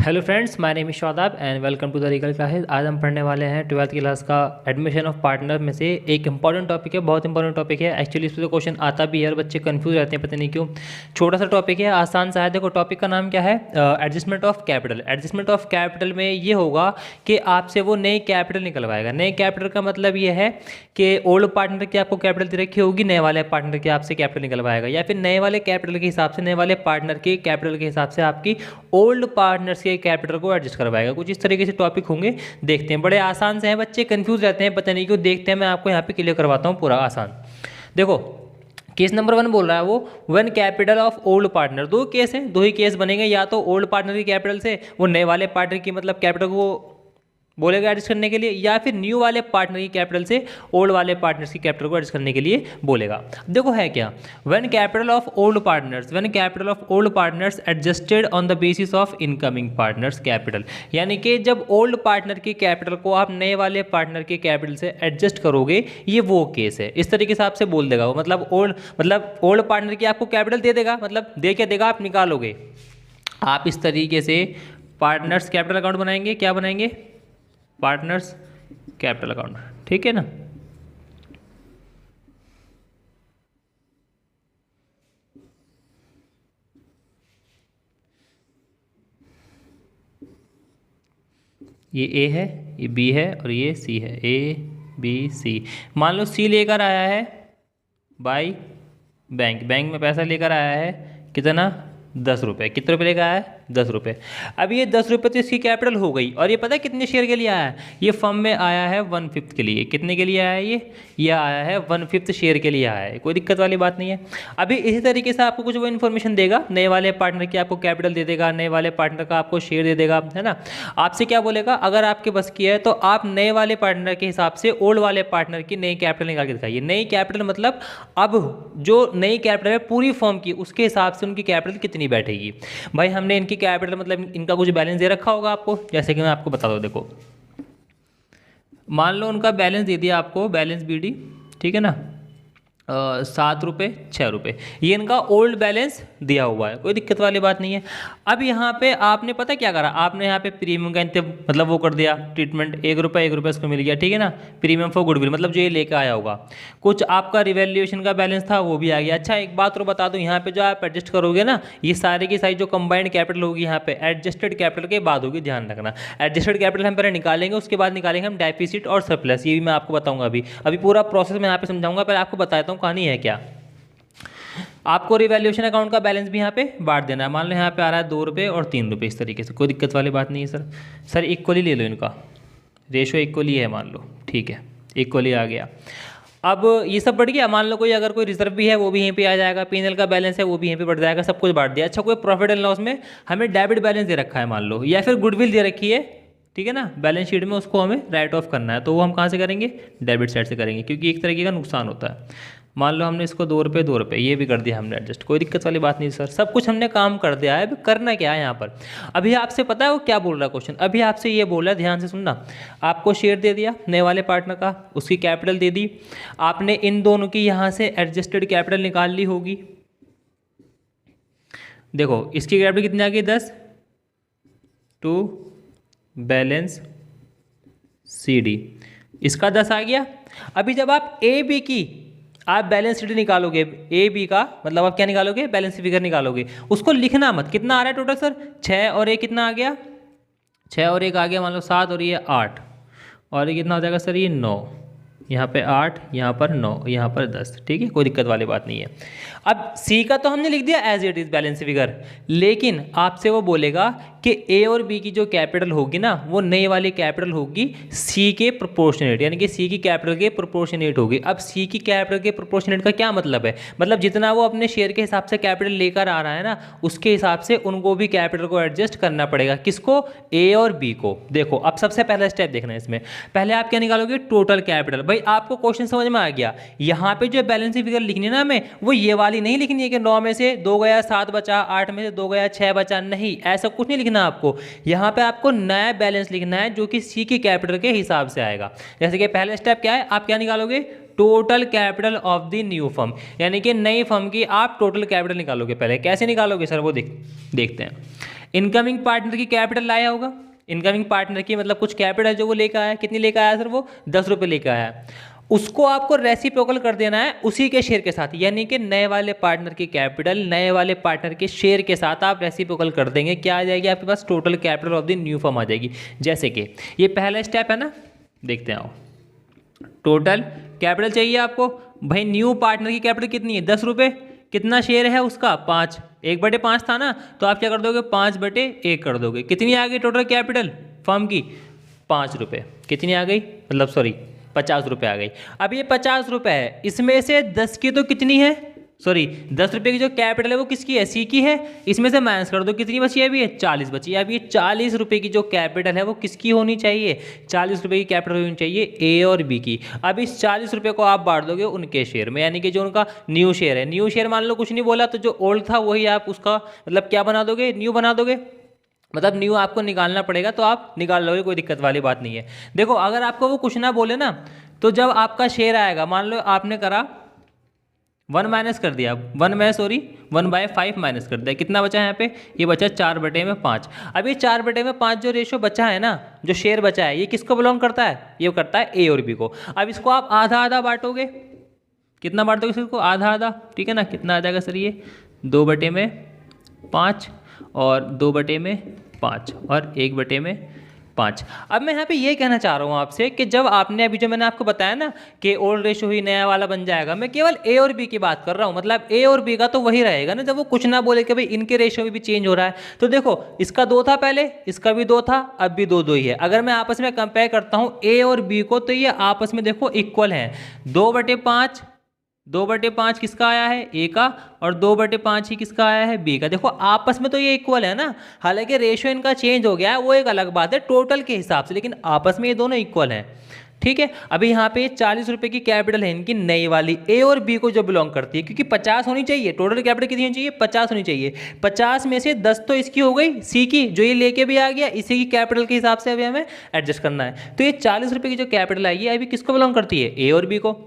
Hello friends, my name is Shadab and welcome to the legal classes. आज हम पढ़ने वाले हैं 12th क्लास का एडमिशन ऑफ पार्टनर में से एक इंपॉर्टेंट टॉपिक है, बहुत इंपॉर्टेंट टॉपिक है। एक्चुअली इस पर तो क्वेश्चन आता भी है और बच्चे कंफ्यूज रहते हैं, पता नहीं क्यों। छोटा सा टॉपिक है, आसान सा है। देखो टॉपिक का नाम क्या है, adjustment of capital. Adjustment of capital में ये होगा कि आपसे वो नई कैपिटल निकलवाएगा। नए कैपिटल का मतलब ये है कि ओल्ड पार्टनर की आपको कैपिटल दे रखी होगी, नए वाले पार्टनर की आपसे कैपिटल निकलवाएगा, या फिर नए वाले कैपिटल के हिसाब से, नए वाले पार्टनर के कैपिटल के हिसाब से आपकी ओल्ड पार्टनर्स के कैपिटल को एडजस्ट करवाएगा। कुछ इस तरीके से टॉपिक होंगे, देखते हैं। बड़े आसान से हैं, बच्चे कंफ्यूज रहते हैं, पता नहीं क्यों। देखते हैं, मैं आपको यहाँ पे क्लियर करवाता हूँ पूरा आसान। देखो केस नंबर 1 बोल रहा है वो, one capital of old partner. दो केस हैं, दो ही केस बनेंगे। या तो ओल्ड पार्टनर की कैपिटल से वो नए वाले पार्टनर की मतलब कैपिटल को बोलेगा एडजस्ट करने के लिए, या फिर न्यू वाले पार्टनर की कैपिटल से ओल्ड वाले पार्टनर्स की कैपिटल को एडजस्ट करने के लिए बोलेगा। देखो है क्या, when capital of old partners, when capital of old partners adjusted on the basis of incoming partners capital. यानी कि जब ओल्ड पार्टनर की कैपिटल को आप नए वाले पार्टनर के कैपिटल से एडजस्ट करोगे, ये वो केस है। इस तरीके से आपसे बोल देगा वो, मतलब ओल्ड पार्टनर की आपको कैपिटल दे देगा, मतलब दे क्या देगा, आप निकालोगे। आप इस तरीके से पार्टनर्स कैपिटल अकाउंट बनाएंगे। क्या बनाएंगे? पार्टनर्स कैपिटल अकाउंट, ठीक है ना। ये ए है, ये बी है और ये सी है। A B C. मान लो सी लेकर आया है बाई बैंक, बैंक में पैसा लेकर आया है कितना, 10 रुपये। कितने रुपये लेकर आया है? 10 रुपये। अब ये 10 रुपये तो इसकी कैपिटल हो गई, और ये पता है कितने शेयर के लिए आया है? ये फर्म में आया है 1/5 के लिए। कितने के लिए आया है ये आया है 1/5 शेयर के लिए आया है। कोई दिक्कत वाली बात नहीं है। अभी इसी तरीके से आपको कुछ वो इन्फॉर्मेशन देगा, नए वाले पार्टनर की आपको कैपिटल दे देगा, नए वाले पार्टनर का आपको शेयर दे देगा, है ना। आपसे क्या बोलेगा, अगर आपके बस की है तो आप नए वाले पार्टनर के हिसाब से ओल्ड वाले पार्टनर की नई कैपिटल निकाल के दिखाइए। नई कैपिटल मतलब अब जो नई कैपिटल है पूरी फर्म की, उसके हिसाब से उनकी कैपिटल कितनी बैठेगी। भाई हमने इनकी कैपिटल मतलब इनका कुछ बैलेंस दे रखा होगा आपको, जैसे कि मैं आपको बता दूं। देखो मान लो उनका बैलेंस दे दिया आपको, बैलेंस बीडी, ठीक है ना। 7 रुपये 6 रुपये, ये इनका ओल्ड बैलेंस दिया हुआ है, कोई दिक्कत वाली बात नहीं है। अब यहाँ पे आपने पता क्या करा, आपने यहाँ पे प्रीमियम का मतलब वो कर दिया ट्रीटमेंट। 1 रुपये उसको मिल गया, ठीक है ना। प्रीमियम फॉर गुडविल मतलब जो ये लेकर आया होगा। कुछ आपका रिवैल्यूएशन का बैलेंस था वो भी आ गया। अच्छा एक बात और बता दूँ, यहाँ पे जो आप एडजस्ट करोगे ना, ये सारी की सारी जो कंबाइंड कैपिटल होगी यहाँ पे एडजस्टेड कैपिटल के बाद होगी, ध्यान रखना। एडजस्टेड कैपिटल हम पहले निकालेंगे, उसके बाद निकालेंगे हम डेफिसिट और सरप्लस। ये भी मैं आपको बताऊंगा। अभी पूरा प्रोसेस मैं यहाँ पे समझाऊंगा, पहले आपको बताता हूँ कहानी है क्या। आपको रिवैल्यूएशन अकाउंट का बैलेंस भी यहाँ पे बांट देना है। मान लो यहाँ पे आ रहा है 2 रुपये और 3 रुपये, इस तरीके से। कोई दिक्कत वाली बात नहीं है सर इक्वली ले लो, इनका रेशो इक्वली है मान लो, ठीक है, इक्वली आ गया। अब ये सब बढ़ गया। मान लो कोई अगर कोई रिजर्व भी है वो भी यहीं पे आ जाएगा, पीएनएल का बैलेंस है वो भी यहीं पे बढ़ जाएगा, सब कुछ बांट दिया। अच्छा कोई प्रॉफिट एंड लॉस में हमें डेबिट बैलेंस दे रखा है मान लो, या फिर गुडविल दे रखी है, ठीक है ना, बैलेंस शीट में, उसको हमें राइट ऑफ करना है। तो वो हम कहाँ से करेंगे? डेबिट साइड से करेंगे, क्योंकि एक तरीके का नुकसान होता है। मान लो हमने इसको 2 रुपये ये भी कर दिया हमने एडजस्ट, कोई दिक्कत वाली बात नहीं सर, सब कुछ हमने काम कर दिया है। अभी करना क्या है यहाँ पर? अभी आपसे पता है वो क्या बोल रहा है क्वेश्चन? अभी आपसे ये बोल रहा है, ध्यान से सुनना। आपको शेयर दे दिया नए वाले पार्टनर का, उसकी कैपिटल दे दी, आपने इन दोनों की यहाँ से एडजस्टेड कैपिटल निकाल ली होगी। देखो इसकी कैपिटल कितनी आ गई? 10 टू बैलेंस CD, इसका 10 आ गया। अभी जब आप ए बी की आप बैलेंस शीट निकालोगे, ए बी का मतलब आप क्या निकालोगे? बैलेंस फिगर निकालोगे। उसको लिखना मत, कितना आ रहा है टोटल सर? 6 और 1 कितना आ गया? 6 और 1 आ गया मान लो 7, और ये 8, और ये कितना हो जाएगा सर? ये 9। यहाँ पे 8, यहाँ पर 9, यहाँ पर 10, ठीक है, कोई दिक्कत वाली बात नहीं है। अब सी का तो हमने लिख दिया as it is balance figure, लेकिन आपसे वो बोलेगा कि ए और बी की जो कैपिटल होगी ना, वो नई वाली कैपिटल होगी सी के प्रोपोर्शनेट, यानी कि सी की कैपिटल के प्रोपोर्शनेट होगी। अब सी की कैपिटल के प्रोपोर्शनेट का क्या मतलब है? मतलब जितना वो अपने शेयर के हिसाब से कैपिटल लेकर आ रहा है ना, उसके हिसाब से उनको भी कैपिटल को एडजस्ट करना पड़ेगा। किसको? ए और बी को। देखो अब सबसे पहला स्टेप देखना है इसमें। पहले आप क्या निकालोगे? Total capital. भाई आपको क्वेश्चन समझ में आ गया। यहाँ पे जो बैलेंस फिगर लिखनी है ना हमें, वो ये वाली नहीं लिखनी है कि 9 में से 2 गया 7 बचा, 8 में से 2 गया 6 बचा, नहीं, ऐसा कुछ नहीं लिखना आपको। यहाँ पे आपको नया बैलेंस लिखना है जो कि सी की कैपिटल के हिसाब से आएगा। जैसे कि पहला स्टेप क्या है, आप क्या निकालोगे? Total capital of the new firm, यानी कि नई फर्म की आप टोटल कैपिटल निकालोगे। पहले कैसे निकालोगे सर वो देखते हैं। इनकमिंग पार्टनर की कैपिटल लाया होगा, इनकमिंग पार्टनर की मतलब कुछ कैपिटल जो वो लेकर आया, कितनी लेकर आया सर, वो 10 रुपये लेकर आया, उसको आपको रेसिप्रोकल कर देना है उसी के शेयर के साथ, यानी कि नए वाले पार्टनर की कैपिटल नए वाले पार्टनर के शेयर के साथ आप रेसिप्रोकल कर देंगे, क्या आ जाएगी आपके पास, total capital of the new firm आ जाएगी। जैसे कि ये पहला स्टेप है ना, देखते हैं आओ, टोटल कैपिटल चाहिए आपको, भाई न्यू पार्टनर की कैपिटल कितनी है, 10 रुपये, कितना शेयर है उसका, 5, 1/5 था ना, तो आप क्या कर दोगे, 5/1 कर दोगे, कितनी आ गई टोटल कैपिटल फर्म की, 5 रुपये, कितनी आ गई, मतलब सॉरी 50 रुपये आ गई। अब ये 50 रुपये है, इसमें से 10 की तो कितनी है, सॉरी 10 रुपये की जो कैपिटल है वो किसकी है, सी की है, इसमें से माइनस कर दो, कितनी बची है अभी, ये 40 बची है। अब ये 40 रुपये की जो कैपिटल है वो किसकी होनी चाहिए, 40 रुपये की कैपिटल होनी चाहिए ए और बी की। अब इस 40 रुपये को आप बांट दोगे उनके शेयर में, यानी कि जो उनका न्यू शेयर है, न्यू शेयर मान लो कुछ नहीं बोला तो जो ओल्ड था वही आप उसका मतलब क्या बना दोगे, न्यू बना दोगे, मतलब न्यू आपको निकालना पड़ेगा तो आप निकाल लोगे, कोई दिक्कत वाली बात नहीं है। देखो अगर आपको वो कुछ ना बोले ना, तो जब आपका शेयर आएगा, मान लो आपने करा 1 माइनस कर दिया, 1/5 माइनस कर दिया, कितना बचा है यहाँ पे, ये बचा 4/5। अब ये 4/5 जो रेशो बचा है ना, जो शेयर बचा है, ये किसको बिलोंग करता है, ये करता है ए और बी को। अब इसको आप आधा आधा बांटोगे, कितना बांटोगे इसको, आधा आधा, ठीक है ना, कितना आ जाएगा सर, ये 2/5 और 2/5 और 1/5। अब मैं यहाँ पे ये कहना चाह रहा हूँ आपसे कि जब आपने अभी जो मैंने आपको बताया ना कि ओल्ड रेशो ही नया वाला बन जाएगा, मैं केवल ए और बी की बात कर रहा हूँ, मतलब ए और बी का तो वही रहेगा ना, जब वो कुछ ना बोले कि भाई इनके रेशो में भी चेंज हो रहा है। तो देखो इसका 2 था पहले, इसका भी 2 था, अब भी 2 2 ही है। अगर मैं आपस में कंपेयर करता हूँ ए और बी को, तो ये आपस में देखो इक्वल है, 2/5 किसका आया है, ए का, और 2/5 ही किसका आया है, बी का। देखो आपस में तो ये इक्वल है ना, हालांकि रेशियो इनका चेंज हो गया है वो एक अलग बात है टोटल के हिसाब से, लेकिन आपस में ये दोनों इक्वल हैं, ठीक है। अभी यहाँ पे 40 रुपये की कैपिटल है इनकी नई वाली, ए और बी को जो बिलोंग करती है, क्योंकि 50 होनी चाहिए, टोटल कैपिटल कितनी होनी चाहिए, 50 होनी चाहिए। 50 में से 10 तो इसकी हो गई, सी की, जो ये लेके भी आ गया, इसी की कैपिटल के हिसाब से अभी हमें एडजस्ट करना है। तो ये 40 रुपये की जो कैपिटल आई है अभी किसको बिलोंग करती है, ए और बी को।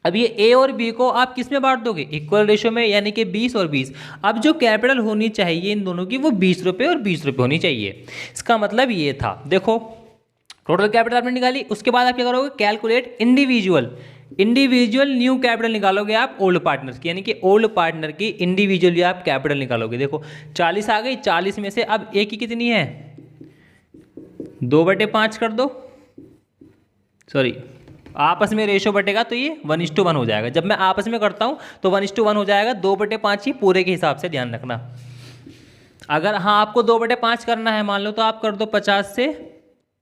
अब ये ए और बी को आप किस में बांट दोगे, इक्वल रेशो में, यानी कि 20 और 20। अब जो कैपिटल होनी चाहिए इन दोनों की वो 20 रुपये और 20 रुपये होनी चाहिए। इसका मतलब ये था, देखो टोटल कैपिटल आपने निकाली, उसके बाद आप क्या करोगे, कैलकुलेट इंडिविजुअल न्यू कैपिटल निकालोगे आप ओल्ड पार्टनर्स की, यानी कि ओल्ड पार्टनर की इंडिविजुअली आप कैपिटल निकालोगे। देखो 40 आ गई, 40 में से अब ए की कितनी है, 2/5 कर दो, सॉरी आपस में रेशो बटेगा तो ये 1:1 हो जाएगा। जब मैं आपस में करता हूँ तो 1:1 हो जाएगा, 2/5 ही पूरे के हिसाब से, ध्यान रखना। अगर हाँ आपको 2/5 करना है मान लो, तो आप कर दो 50 से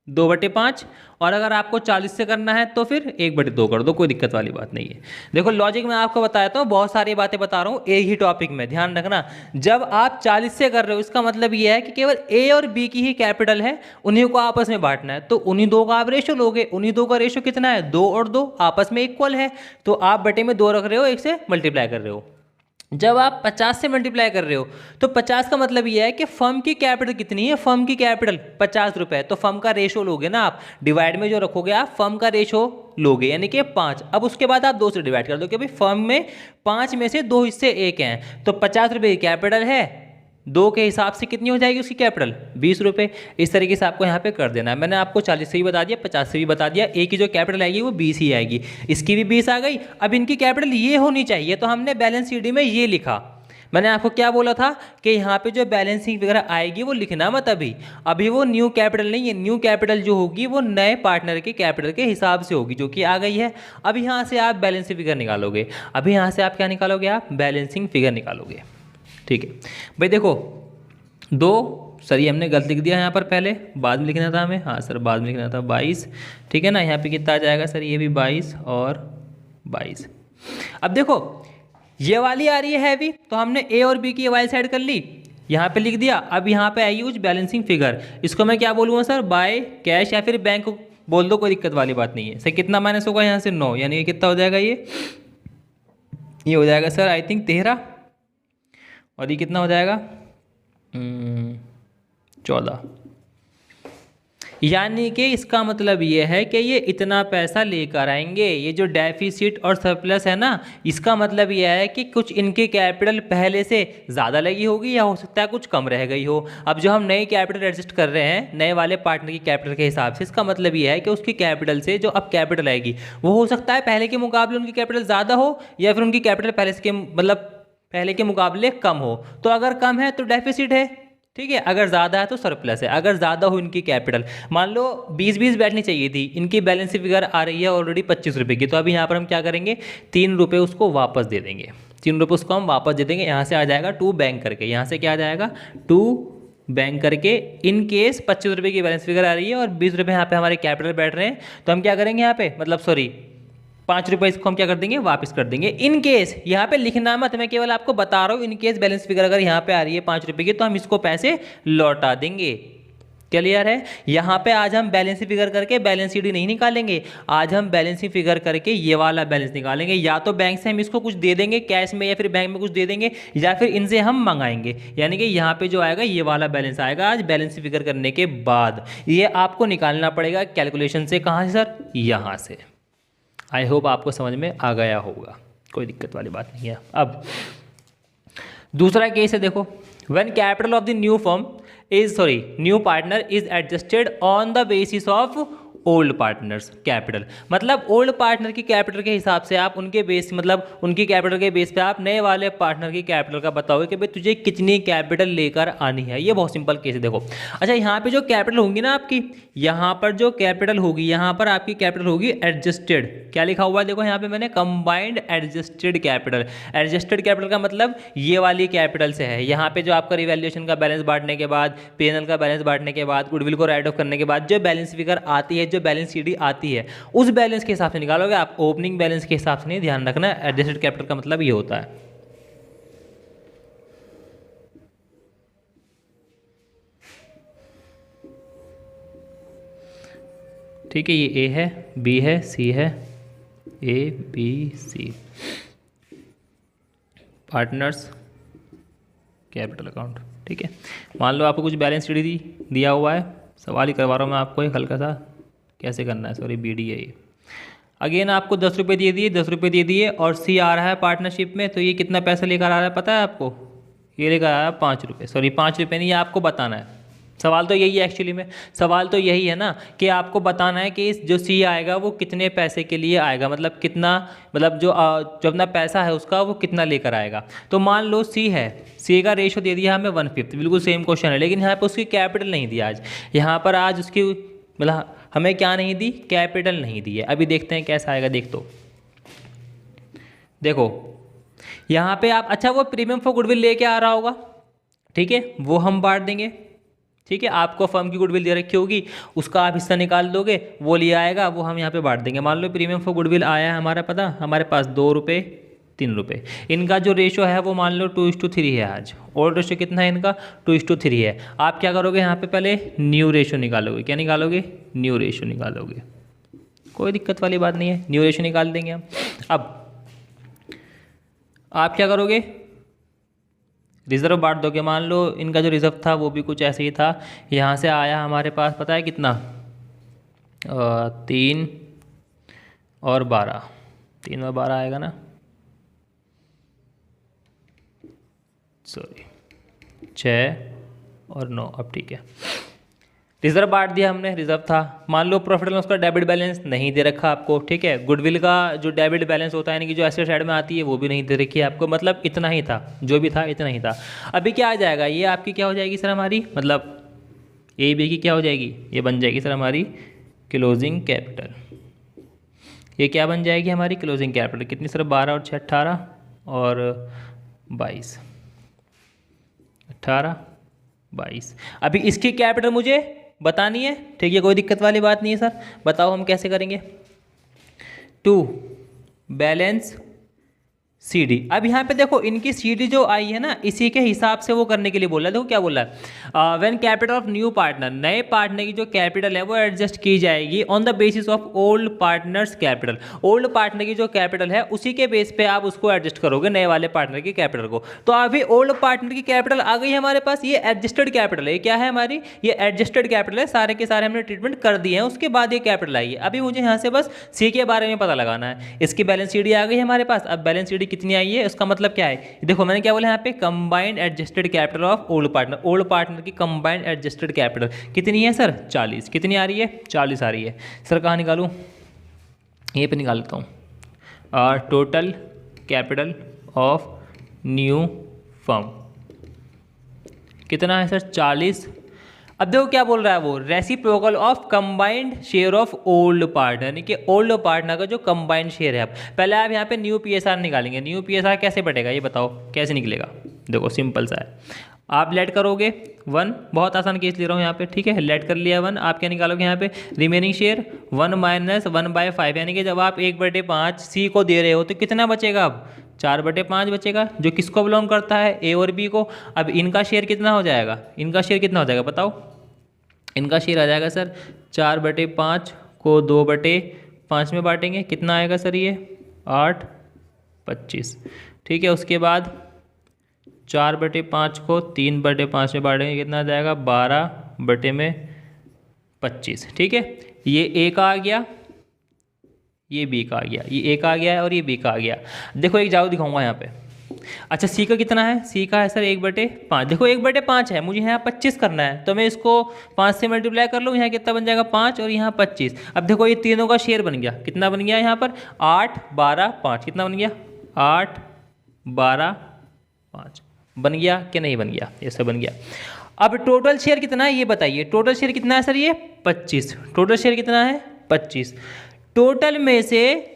2/5, और अगर आपको 40 से करना है तो फिर 1/2 कर दो, कोई दिक्कत वाली बात नहीं है। देखो लॉजिक मैं आपको बताया तो बहुत सारी बातें बता रहा हूँ एक ही टॉपिक में, ध्यान रखना। जब आप 40 से कर रहे हो इसका मतलब ये है कि केवल ए और बी की ही कैपिटल है, उन्हीं को आपस में बांटना है, तो उन्हीं दो का आप रेशो लोगे। उन्हीं दो का रेशो कितना है, 2 और 2 आपस में इक्वल है, तो आप बटे में 2 रख रहे हो, 1 से मल्टीप्लाई कर रहे हो। जब आप 50 से मल्टीप्लाई कर रहे हो तो 50 का मतलब ये है कि फर्म की कैपिटल कितनी है, फर्म की कैपिटल 50 रुपये, तो फर्म का रेशो लोगे ना आप, डिवाइड में जो रखोगे आप फर्म का रेशो लोगे, यानी कि 5। अब उसके बाद आप 2 से डिवाइड कर दो कि भाई फर्म में 5 में से 2 हिस्से 1 हैं, तो 50 रुपये की कैपिटल है, 2 के हिसाब से कितनी हो जाएगी उसकी कैपिटल, 20 रुपये। इस तरीके से आपको यहाँ पे कर देना है। मैंने आपको 40 से भी बता दिया, 50 से भी बता दिया, ए की जो कैपिटल आएगी वो 20 ही आएगी, इसकी भी 20 आ गई। अब इनकी कैपिटल ये होनी चाहिए, तो हमने बैलेंस शीट में ये लिखा। मैंने आपको क्या बोला था कि यहाँ पे जो बैलेंसिंग वगैरह आएगी वो लिखना मत अभी वो न्यू कैपिटल नहीं है, न्यू कैपिटल जो होगी वो नए पार्टनर के कैपिटल के हिसाब से होगी, जो कि आ गई है। अब यहाँ से आप बैलेंसिंग फिगर निकालोगे, अभी यहाँ से आप क्या निकालोगे, आप बैलेंसिंग फिगर निकालोगे, ठीक है भाई। देखो 2, सर ये हमने गलत लिख दिया यहाँ पर, पहले बाद में लिखना था हमें, हाँ सर बाद में लिखना था 22, ठीक है ना। यहाँ पे कितना आ जाएगा सर, ये भी 22 और 22। अब देखो ये वाली आ रही है हैवी, तो हमने ए और बी की वाली साइड कर ली, यहाँ पे लिख दिया। अब यहाँ पे आई यूज बैलेंसिंग फिगर, इसको मैं क्या बोलूँगा सर, बाय कैश या फिर बैंक बोल दो, कोई दिक्कत वाली बात नहीं है। सर कितना माइनस होगा यहाँ से, 9, यानी कि कितना हो जाएगा, ये हो जाएगा सर आई थिंक 13, और ये कितना हो जाएगा 14। यानी कि इसका मतलब ये है कि ये इतना पैसा लेकर आएंगे। ये जो डेफिसिट और सरप्लस है ना, इसका मतलब ये है कि कुछ इनके कैपिटल पहले से ज़्यादा लगी होगी या हो सकता है कुछ कम रह गई हो। अब जो हम नए कैपिटल एडजस्ट कर रहे हैं नए वाले पार्टनर की कैपिटल के हिसाब से, इसका मतलब ये है कि उसकी कैपिटल से जो अब कैपिटल आएगी वो हो सकता है पहले के मुकाबले उनकी कैपिटल ज़्यादा हो या फिर उनकी कैपिटल पहले से मतलब पहले के मुकाबले कम हो। तो अगर कम है तो डेफिसिट है, ठीक है, अगर ज़्यादा है तो सरप्लस है। अगर ज़्यादा हो इनकी कैपिटल, मान लो 20-20 बैठनी चाहिए थी, इनकी बैलेंस फिगर आ रही है ऑलरेडी 25 रुपये की, तो अभी यहाँ पर हम क्या करेंगे 3 रुपये उसको वापस दे देंगे। 3 रुपये उसको हम वापस दे देंगे। यहाँ से आ जाएगा टू बैंक करके, यहाँ से क्या आ जाएगा टू बैंक करके। इन केस 25 रुपये की बैलेंस फिगर आ रही है और 20 रुपये यहाँ पे हमारे कैपिटल बैठ रहे हैं, तो हम क्या करेंगे यहाँ पे, मतलब सॉरी 5 रुपये इसको हम क्या कर देंगे वापस कर देंगे। इन केस यहाँ पे लिखना मत, मैं केवल आपको बता रहा हूँ, इन केस बैलेंस फिगर अगर यहाँ पे आ रही है 5 रुपये की तो हम इसको पैसे लौटा देंगे। क्लियर है? यहाँ पे आज हम बैलेंस फिगर करके बैलेंस शीट नहीं निकालेंगे, आज हम बैलेंस फिगर करके ये वाला बैलेंस निकालेंगे। या तो बैंक से हम इसको कुछ दे देंगे कैश में या फिर बैंक में कुछ दे देंगे या फिर इनसे हम मंगाएंगे। यानी कि यहाँ पे जो आएगा ये वाला बैलेंस आएगा आज बैलेंस फिगर करने के बाद। ये आपको निकालना पड़ेगा कैलकुलेशन से। कहाँ से सर? यहाँ से। आई होप आपको समझ में आ गया होगा, कोई दिक्कत वाली बात नहीं है। अब दूसरा केस है, देखो, when capital of the new partner is adjusted on the basis of old partners capital. मतलब ओल्ड पार्टनर की कैपिटल के हिसाब से आप उनके बेस, मतलब उनकी कैपिटल के बेस पे आप नए वाले पार्टनर की कैपिटल का बताओगे कि भाई तुझे कितनी कैपिटल लेकर आनी है। ये बहुत सिंपल केस है। देखो, अच्छा, यहाँ पे जो कैपिटल होंगी ना आपकी, यहाँ पर जो कैपिटल होगी, यहाँ पर आपकी कैपिटल होगी एडजस्टेड। क्या लिखा हुआ है देखो यहाँ पे मैंने, combined adjusted capital. Adjusted capital का मतलब ये वाली कैपिटल से है। यहाँ पे जो आपका रिवैल्यूएशन का बैलेंस बांटने के बाद, पीएनएल का बैलेंस बांटने के बाद, गुडविल को राइट ऑफ करने के बाद जो बैलेंस फिगर आती है, जो बैलेंस शीट आती है, उस बैलेंस के हिसाब से निकालोगे आप, ओपनिंग बैलेंस के हिसाब से नहीं। ध्यान रखना, एडजस्टेड कैपिटल का मतलब ये होता है। ठीक है, ये ए है, बी है, सी है, A B C, partners capital account. ठीक है, मान लो आपको कुछ बैलेंस शीट दिया हुआ है, सवाल ही करवा रहा हूँ मैं आपको एक हल्का सा, कैसे करना है, सॉरी BD है ये। अगेन आपको 10 रुपये दे दिए, 10 रुपये दे दिए और सी आ रहा है पार्टनरशिप में, तो ये कितना पैसा लेकर आ रहा है पता है आपको? ये लेकर आ रहा है 5 रुपये, सॉरी 5 रुपये नहीं, ये आपको बताना है। सवाल तो यही है एक्चुअली में, सवाल तो यही है ना कि आपको बताना है कि इस जो सी आएगा वो कितने पैसे के लिए आएगा, मतलब कितना, मतलब जो अपना पैसा है उसका वो कितना लेकर आएगा। तो मान लो सी है, सी का रेशो दे दिया हमें 1/5, बिल्कुल सेम क्वेश्चन है, लेकिन यहाँ पर उसकी कैपिटल नहीं दी आज। यहाँ पर आज उसकी मतलब हमें क्या नहीं दी, कैपिटल नहीं दी है। अभी देखते हैं कैसा आएगा, देख तो देखो यहाँ पे आप, अच्छा वो प्रीमियम फॉर गुडविल लेके आ रहा होगा, ठीक है, वो हम बांट देंगे। ठीक है, आपको फर्म की गुडविल दे रखी होगी, उसका आप हिस्सा निकाल दोगे, वो ले आएगा, वो हम यहाँ पे बांट देंगे। मान लो प्रीमियम फॉर गुडविल आया है हमारा, पता हमारे पास 2 रुपये 3 रुपये, इनका जो रेशो है वो मान लो 2:3 है आज। ओल्ड रेशो कितना है इनका? 2:3 है। आप क्या करोगे यहाँ पे, पहले न्यू रेशो निकालोगे। क्या निकालोगे? न्यू रेशो निकालोगे, कोई दिक्कत वाली बात नहीं है, न्यू रेशो निकाल देंगे हम। अब आप क्या करोगे, रिज़र्व बांट दोगे। मान लो इनका जो रिज़र्व था वो भी कुछ ऐसे ही था, यहाँ से आया हमारे पास पता है कितना, 3 और 12, 3 और 12 आएगा ना, सॉरी 6 और 9। अब ठीक है, रिजर्व बांट दिया हमने, रिजर्व था। मान लो प्रॉफिट एंड लॉस का डेबिट बैलेंस नहीं दे रखा आपको, ठीक है, गुडविल का जो डेबिट बैलेंस होता है यानी कि जो एसेट साइड में आती है वो भी नहीं दे रखी है आपको, मतलब इतना ही था, जो भी था इतना ही था। अभी क्या आ जाएगा, ये आपकी क्या हो जाएगी सर हमारी, मतलब ए बी की क्या हो जाएगी, ये बन जाएगी सर हमारी क्लोजिंग कैपिटल। ये क्या बन जाएगी हमारी क्लोजिंग कैपिटल, कितनी सर, 12 और 6 18 और 22, 18 22। अभी इसकी कैपिटल मुझे बतानी है, ठीक है, कोई दिक्कत वाली बात नहीं है सर। बताओ हम कैसे करेंगे। To balance CD। अब यहाँ पे देखो इनकी CD जो आई है ना, इसी के हिसाब से वो करने के लिए बोला है। देखो क्या बोला है, when capital of new partner, नए पार्टनर की जो कैपिटल है वो एडजस्ट की जाएगी on the basis of old partners capital. Old partner की जो कैपिटल है उसी के बेस पे आप उसको एडजस्ट करोगे नए वाले पार्टनर की कैपिटल को। तो अभी ओल्ड पार्टनर की कैपिटल आ गई है हमारे पास, ये एडजस्टेड कैपिटल है। ये क्या है हमारी, ये एडजस्टेड कैपिटल है, सारे के सारे हमने ट्रीटमेंट कर दिए हैं, उसके बाद ये कैपिटल आई है। अभी मुझे यहाँ से बस सी के बारे में पता लगाना है। इसकी बैलेंस शीट आ गई है हमारे पास। अब बैलेंस शीट कितनी आई है, उसका मतलब क्या है, देखो मैंने क्या बोला यहाँ पे, combined adjusted capital of old partner. Old partner की कंबाइंड एडजस्टेड कैपिटल कितनी है सर, 40। कितनी आ रही है, 40 आ रही है। सर कहाँ निकालूँ, ये पे निकाल लेता हूँ। और total capital of new firm कितना है सर, 40। अब देखो क्या बोल रहा है वो, reciprocal of combined share of old partner, यानी कि ओल्ड पार्टनर का जो कंबाइंड शेयर है। अब पहले आप यहाँ पे न्यू PSR निकालेंगे। न्यू PSR कैसे बटेगा ये बताओ, कैसे निकलेगा। देखो सिंपल सा है, आप लेट करोगे 1, बहुत आसान केस ले रहा हूँ यहाँ पे, ठीक है। लेट कर लिया 1, आप क्या निकालोगे यहाँ पे, रिमेनिंग शेयर 1 - 1/5, यानी कि जब आप 1/5 सी को दे रहे हो तो कितना बचेगा, अब 4/5 बचेगा, जो किसको बिलोंग करता है, ए और बी को। अब इनका शेयर कितना हो जाएगा, इनका शेयर कितना हो जाएगा बताओ। इनका शेयर आ जाएगा सर 4/5 को 2/5 में बांटेंगे, कितना आएगा सर ये 8/25, ठीक है। उसके बाद 4/5 को 3/5 में बांटेंगे, कितना आ जाएगा 12/25, ठीक है। ये ए का आ गया, ये बी का आ गया, ये ए का आ गया है और ये बी का आ गया। देखो एक जाओ दिखाऊंगा यहाँ पे। अच्छा सी का कितना है, सी का है सर 1/5। देखो 1/5 है, मुझे यहाँ 25 करना है, तो मैं इसको 5 से मल्टीप्लाई कर लूँ, यहाँ कितना बन जाएगा 5 और यहाँ 25। अब देखो ये तीनों का शेयर बन गया, कितना बन गया यहाँ पर 8, 12, 5, कितना बन गया 8, 12, 5 बन गया कि नहीं बन गया, ये सब बन गया। अब टोटल शेयर कितना है ये बताइए, टोटल शेयर कितना है सर, ये 25। टोटल शेयर कितना है 25। टोटल में से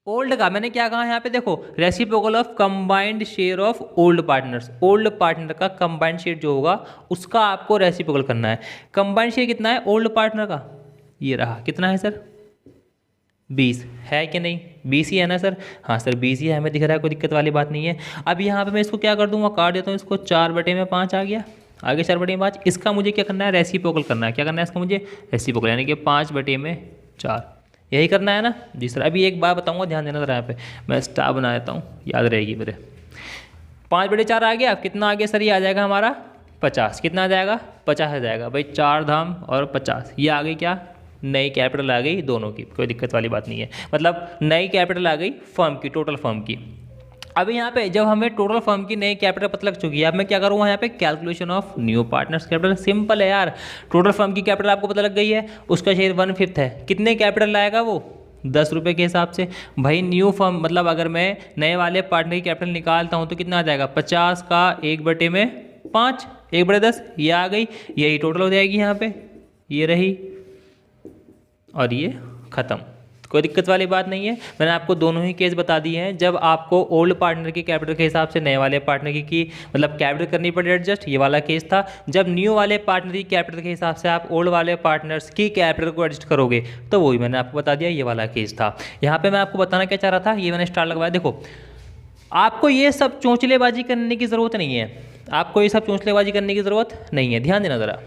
ओल्ड का मैंने क्या कहा यहाँ पे, देखो reciprocal of combined share of old partners. Old partner का कंबाइंड शेयर जो होगा उसका आपको रेसिप्रोकल करना है। कंबाइंड शेयर कितना है ओल्ड पार्टनर का, ये रहा, कितना है सर 20 है कि नहीं, 20 ही है ना सर, हाँ सर 20 ही है, हमें दिख रहा है, कोई दिक्कत वाली बात नहीं है। अब यहाँ पे मैं इसको क्या कर दूंगा, काट देता हूँ इसको, 4/5 आ गया, आगे 4/5। इसका मुझे क्या करना है, रेसिप्रोकल करना है। क्या करना है इसका मुझे, रेसिप्रोकल, यानी कि 5/4, यही करना है ना जी सर। अभी एक बात बताऊंगा, ध्यान देना जरा, यहाँ पे मैं स्टार बना देता हूँ, याद रहेगी मेरे। 5/4 आ गया, कितना आ गया सर, ये आ जाएगा हमारा 50। कितना आ जाएगा 50 आ जाएगा भाई, 4 धाम और 50, ये आ गई क्या, नई कैपिटल आ गई दोनों की, कोई दिक्कत वाली बात नहीं है। मतलब नई कैपिटल आ गई फर्म की, टोटल फर्म की। अभी यहाँ पे जब हमें टोटल फर्म की नई कैपिटल पता लग चुकी है, अब मैं क्या करूँगा यहाँ पे, calculation of new partners capital. Simple है यार, टोटल फर्म की कैपिटल आपको पता लग गई है, उसका शेयर 1/5 है, कितने कैपिटल लाएगा वो 10 रुपये के हिसाब से। भाई न्यू फर्म मतलब अगर मैं नए वाले पार्टनर की कैपिटल निकालता हूँ तो कितना आ जाएगा, 50 का 1/5, 1/10, ये आ गई, यही टोटल हो जाएगी यहाँ पे, ये रही और ये ख़त्म। कोई दिक्कत वाली बात नहीं है। मैंने आपको दोनों ही केस बता दिए हैं, जब आपको ओल्ड पार्टनर की कैपिटल के हिसाब से नए वाले पार्टनर की मतलब कैपिटल करनी पड़ी एडजस्ट, ये वाला केस था। जब न्यू वाले पार्टनर की कैपिटल के हिसाब से आप ओल्ड वाले पार्टनर्स की कैपिटल को एडजस्ट करोगे, तो वही मैंने आपको बता दिया, ये वाला केस था। यहाँ पर मैं आपको बताना क्या चाह रहा था, ये मैंने स्टार लगवाया। देखो आपको ये सब चोंचलेबाजी करने की ज़रूरत नहीं है, आपको ये सब चोंचलेबाजी करने की ज़रूरत नहीं है। ध्यान देना ज़रा,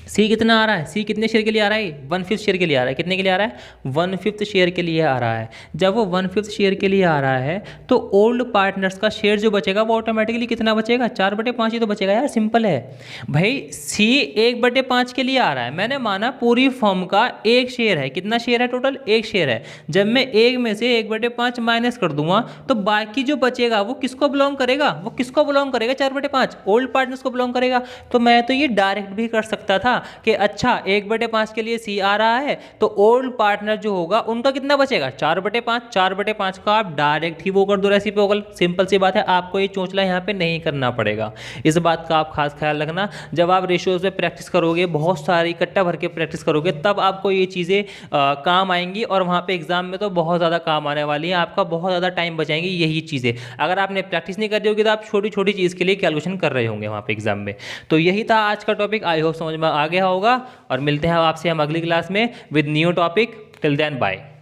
सी कितना आ रहा है, सी कितने शेयर के लिए आ रहा है, 1/5 शेयर के लिए आ रहा है। कितने के लिए आ रहा है, 1/5 शेयर के लिए आ रहा है। जब वो 1/5 शेयर के लिए आ रहा है तो ओल्ड पार्टनर्स का शेयर जो बचेगा वो ऑटोमेटिकली कितना बचेगा, 4/5 ही तो बचेगा यार, सिंपल है भाई। सी 1/5 के लिए आ रहा है, मैंने माना पूरी फर्म का एक शेयर है, कितना शेयर है टोटल, एक शेयर है। जब मैं एक में से 1/5 माइनस कर दूंगा तो बाकी जो बचेगा वो किसको बिलोंग करेगा, वो किसको बिलोंग करेगा, 4/5 ओल्ड पार्टनर्स को बिलोंग करेगा। तो मैं तो ये डायरेक्ट भी कर सकता था कि अच्छा 1/5 के लिए सी आ रहा है तो ओल्ड पार्टनर जो होगा उनका कितना बचेगा, 4/5। 4/5 का आप डायरेक्ट ही वो कर दो रेसिप्रोकल, सिंपल सी बात है। आपको ये चोंचला यहाँ पे नहीं करना पड़ेगा, इस बात का आप खास ख्याल रखना। जब आप रेशियोज पे प्रैक्टिस करोगे, बहुत सारी इकट्ठा भर के प्रैक्टिस करोगे, तब आपको ये चीज़ें काम आएंगी और वहाँ पे एग्जाम में तो बहुत ज़्यादा काम आने वाली है, आपका बहुत ज़्यादा टाइम बचाएंगी यही चीज़ें। अगर आपने प्रैक्टिस नहीं कर रही होगी तो आप छोटी छोटी चीज़ के लिए कैलकुलेशन कर रहे होंगे वहाँ पे एग्जाम में। तो यही था आज का टॉपिक, आई होप समझ में आ गया होगा और मिलते हैं आपसे हम अगली क्लास में with new topic. Till then bye.